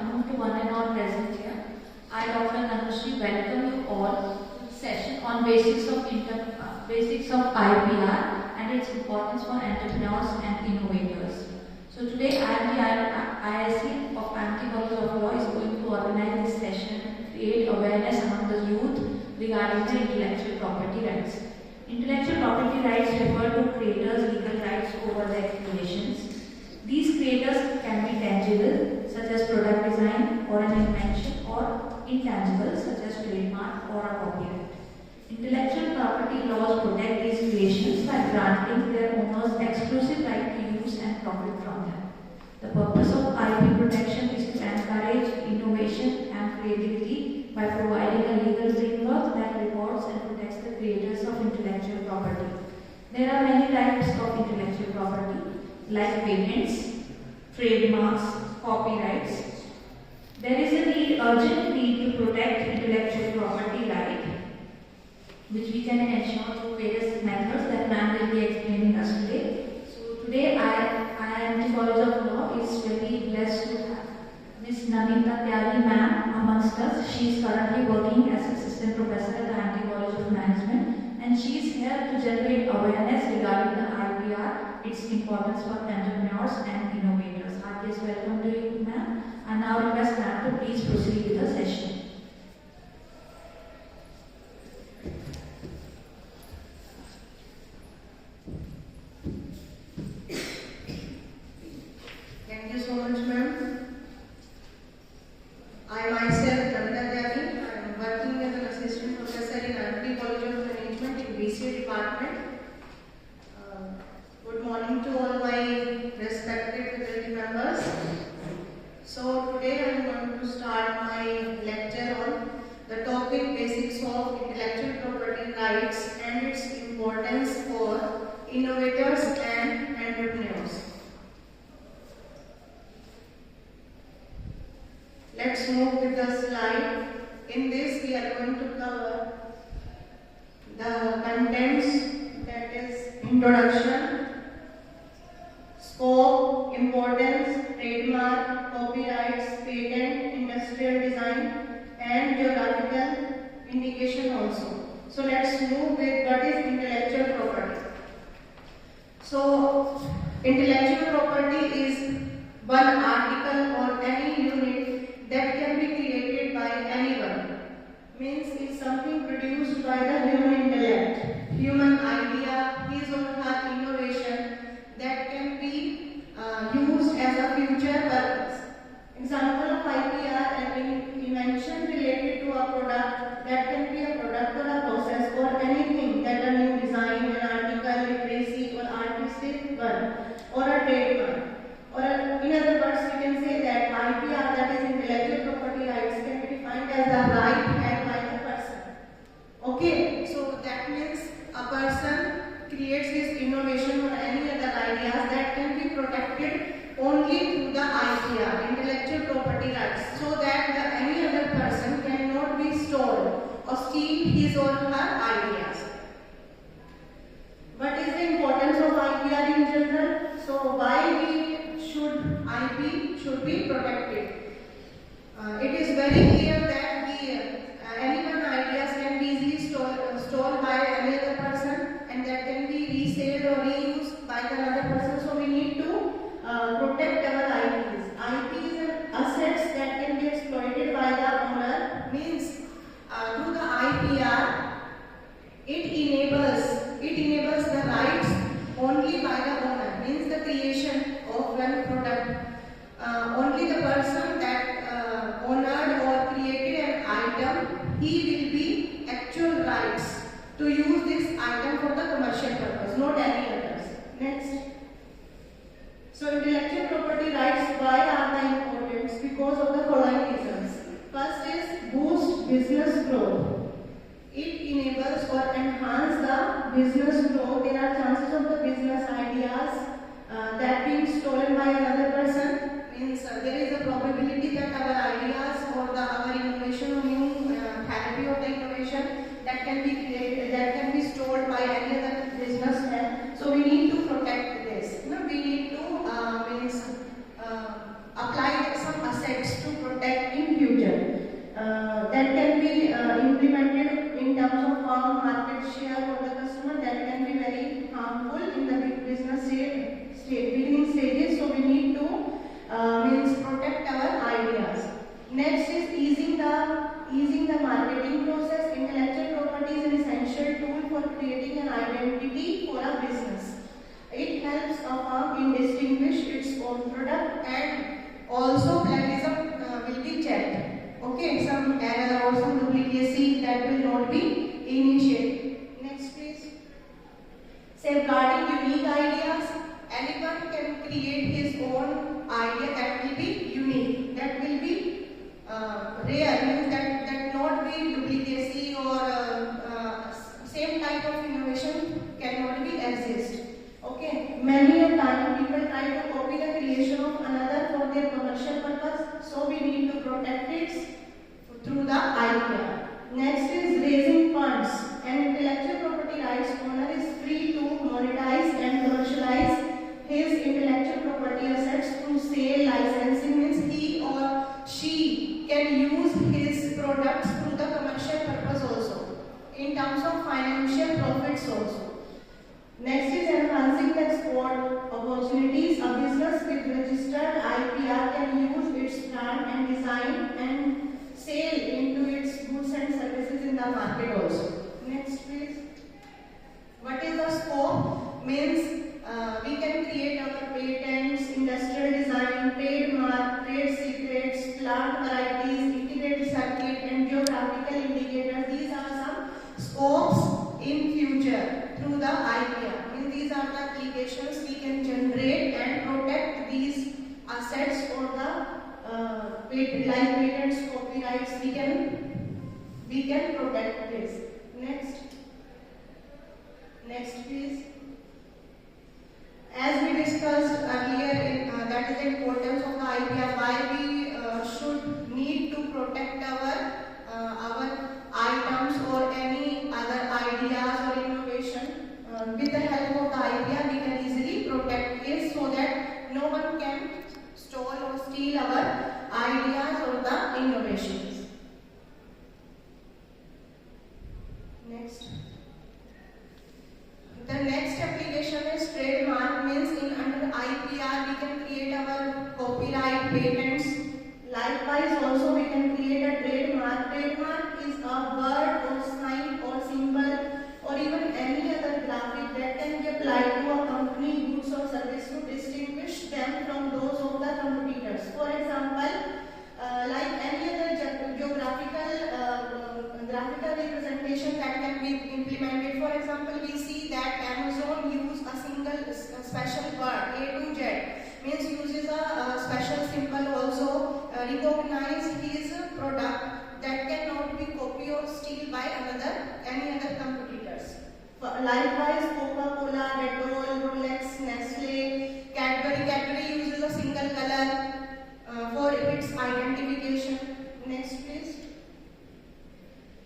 afternoon to one and all present here. I, Dr. Nanushri, welcome you all to the session on basics of IPR and its importance for entrepreneurs and innovators. So today, IISc of Amity College of Law is going to organize this session and create awareness among the youth regarding the intellectual property rights. Intellectual property rights refer to creators' legal rights over their creations. These creators can be tangible, such as product design or an invention, or intangible, such as trademark or a copyright. Intellectual property laws protect these creations by granting their owners exclusive right to use and profit from them. The purpose of IP protection is to encourage innovation and creativity by providing a legal framework that rewards and protects the creators of intellectual property. There are many types of intellectual property, like patents, trademarks, copyrights. There is a urgent need to protect intellectual property right, which we can ensure through various methods that ma'am will be explaining us today. So today IIMT College of Law is very blessed to have Ms. Namita Tyagi ma'am amongst us. She is currently working as assistant professor at the IIMT College of Management, and she is here to generate awareness regarding the IPR, its importance for entrepreneurs and innovators. Heartiest welcome to you, ma'am. I now request ma'am to please proceed with the session. Thank you so much, ma'am. I myself, Namita Tyagi, I am working as an assistant professor in IIMT College of Management in BCA department. Good morning to all my respected faculty members. So today I am going to start my lecture on the topic basics of intellectual property rights and its importance for innovators and entrepreneurs. Let's move with the slide. In this we are going to cover the contents, that is introduction, scope, importance, trademark, copyrights, patent, industrial design, and geographical indication also. So let's move with what is intellectual property. So intellectual property is one article or any unit that can be created by anyone. Means it's something produced by the human intellect, human idea, his or her innovation that can be used as a future purpose. Example of IPR, an invention related to a product, that can be a product or a process or anything that a new design, an article, literacy or artistic work, or a trademark. Or in other words, we can say that IPR, that is intellectual property rights, can be defined as the right held by the person. Okay, so that means a person creates his innovation or any other ideas that can be protected only through the IPR, intellectual property rights, so that any other person cannot be stolen or steal his or her ideas. What is the importance of IPR in general? So why IP should be protected? It is very clear that anyone ideas can be easily stolen by any other person, and that can be resold or reused by another person. So we need to protect our IPs. IPs are assets that can be exploited by the owner. Means through the IPR, it enables the rights only by the owner. Means the creation of one product. Only the person that honored or created an item, he will be actual rights to use this item for the commercial purpose, not any others. Next. So intellectual property rights, why are they important? Because of the following reasons. First is boost business growth. It enables or enhances the business growth. There are chances of the business ideas that being stolen by another person. Means there is a probability that our ideas or our innovation or new therapy of the innovation that can be created, that can be stored by any other businessman. So we need to protect this. We need to apply some assets to protect for their commercial purpose, so we need to protect it through the IPR. Next is raising funds. An intellectual property rights owner is free to monetize and commercialize his intellectual property assets through sale, licensing, means he or she can use his products through the commercial purpose also, in terms of financial profits also. Next is enhancing the export opportunities. A business with registered IPR can use its brand and design and sell into its goods and services in the market also. Next please. What is the scope? Means we can create our patents, industrial design, trademark, trade secrets, plant varieties, integrated circuit and geographical indicators. These are some scopes in future through the IPR. Means these are the applications we can generate and protect these assets or the like patents, copyrights. We can protect this. Next please. As we discussed earlier, that is the importance of the IPR, why we should need to protect our items or any other ideas or innovation. With the help of the IPR, we can easily protect this so that no one can steal or steal our ideas or the innovations. Next. The next application is trademark. Means in under IPR we can create our copyright, patents. Likewise also we can create a trademark. Trademark is a word or sign or symbol or even any other graphic that can be applied to a company, goods or service to distinguish them from those of the competitors. For example, like any other graphical representation that can be implemented. For example, we see that Amazon use a single special word, A to Z, means uses a special symbol also recognize his product that cannot be copied or steal by any other competitors. Likewise, Coca-Cola, Dettol, Rolex, Nestle, Cadbury uses a single color for its identification. Next please.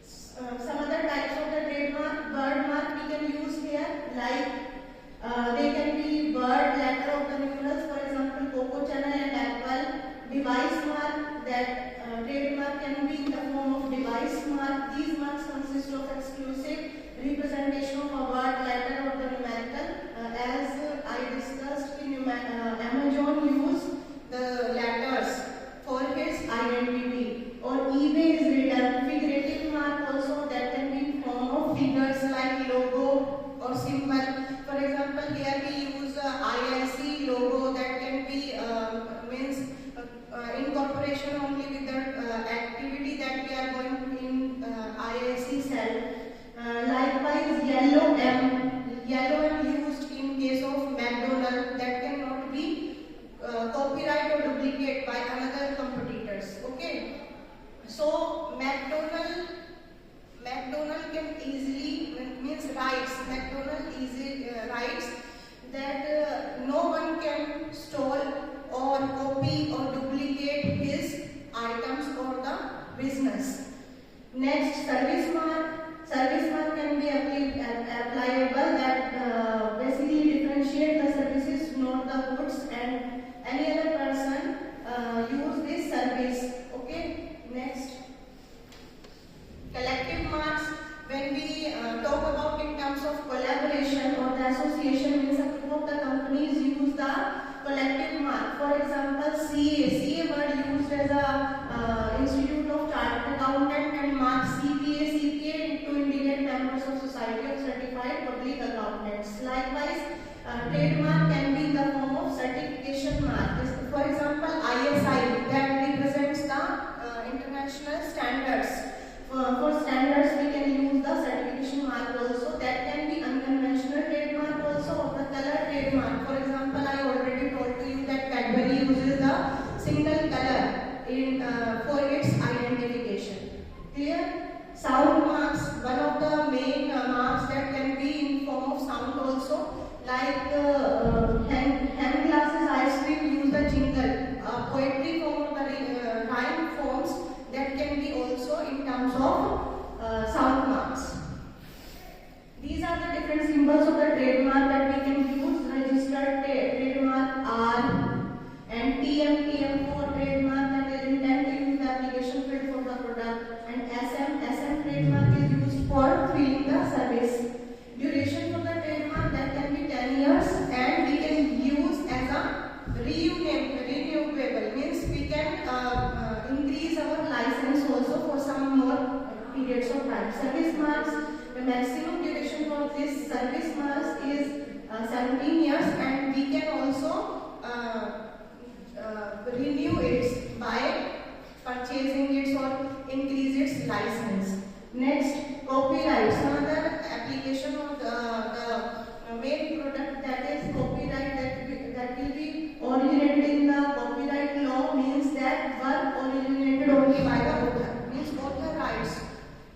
Some other types of the trademark, word mark we can use here, like they can be word, letter of the numerals, for example Coco Channel and Apple. Device mark, that trademark can be in the form of device mark. These marks consist of exclusive representation of a word, letter or the numerical. As I discussed, Amazon use the letters for its identity, or eBay is written figurative mark also, that can be in form of figures like logo or symbol. For example, here we use IIC logo, that can be means incorporation only with the activity that we are going in IIC cell. Likewise, yellow M used in case of McDonald, that cannot be copyright or duplicate by another competitors. Okay, so McDonald can easily means rights. McDonald easy rights that no one can steal or copy or duplicate his items or the business. Next, service mark. Service mark can be applicable that basically differentiate the services, not the goods, and any other person use this service. Okay. Next, collective marks. When we talk about in terms of collaboration or the association, means a group of the companies use the collective mark. For example, CA word used as a Institute of Chartered Accountant, and mark CPA to indicate members of Society of Certified Public Accountants. Likewise, trademark can be in the form of certification mark. For example, ISI, that represents the international standards. For standards, we can use the certification mark also. That can be unconventional trademark also, or the color trademark. For example, I already told to you that Cadbury uses the single color in for its identification. Clear? Sound marks, one of the main marks that can be in form of sound also, like Service marks, the maximum duration for this service marks is 17 years, and we can also renew it by purchasing it or increase its license. Next, copyright. Another application of the main product, that is copyright, that will be originated in the copyright law, means that work originated only by the author, means author rights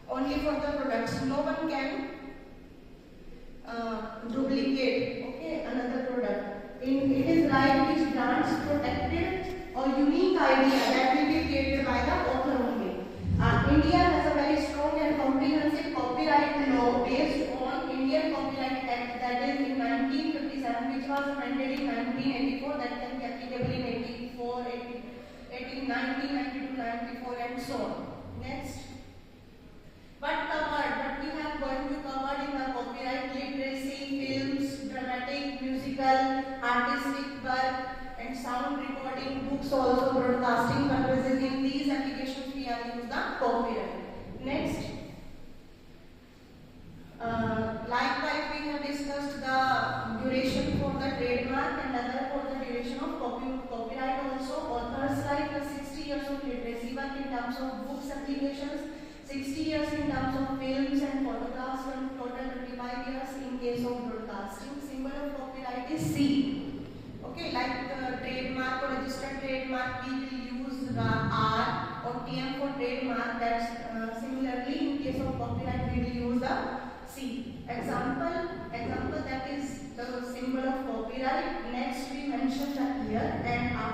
only for the products. No one can duplicate, okay, another product. It is right which grants protected or unique idea that will be created by the author only. India has a very strong and comprehensive copyright law based on Indian Copyright Act, that is in 1957, which was amended in 1984, that can be applicable in 84, 18, 1992, 94 and so on. Next. What we have going to cover in the copyright: literacy, films, dramatic, musical, artistic work, and sound recording, books, also broadcasting purposes. In these applications we are using the copyright. Next, likewise we have discussed the duration for the trademark and other for the duration of copyright also. Authors like 60 years of literacy work in terms of books applications, 60 years in terms of films and photographs, and total 25 years in case of broadcasting. Symbol of copyright is C. Okay, like trademark or registered trademark, we will use R, or TM for trademark. That's similarly in case of copyright we will use the C. Example, that is the symbol of copyright. Next we mention the year, and after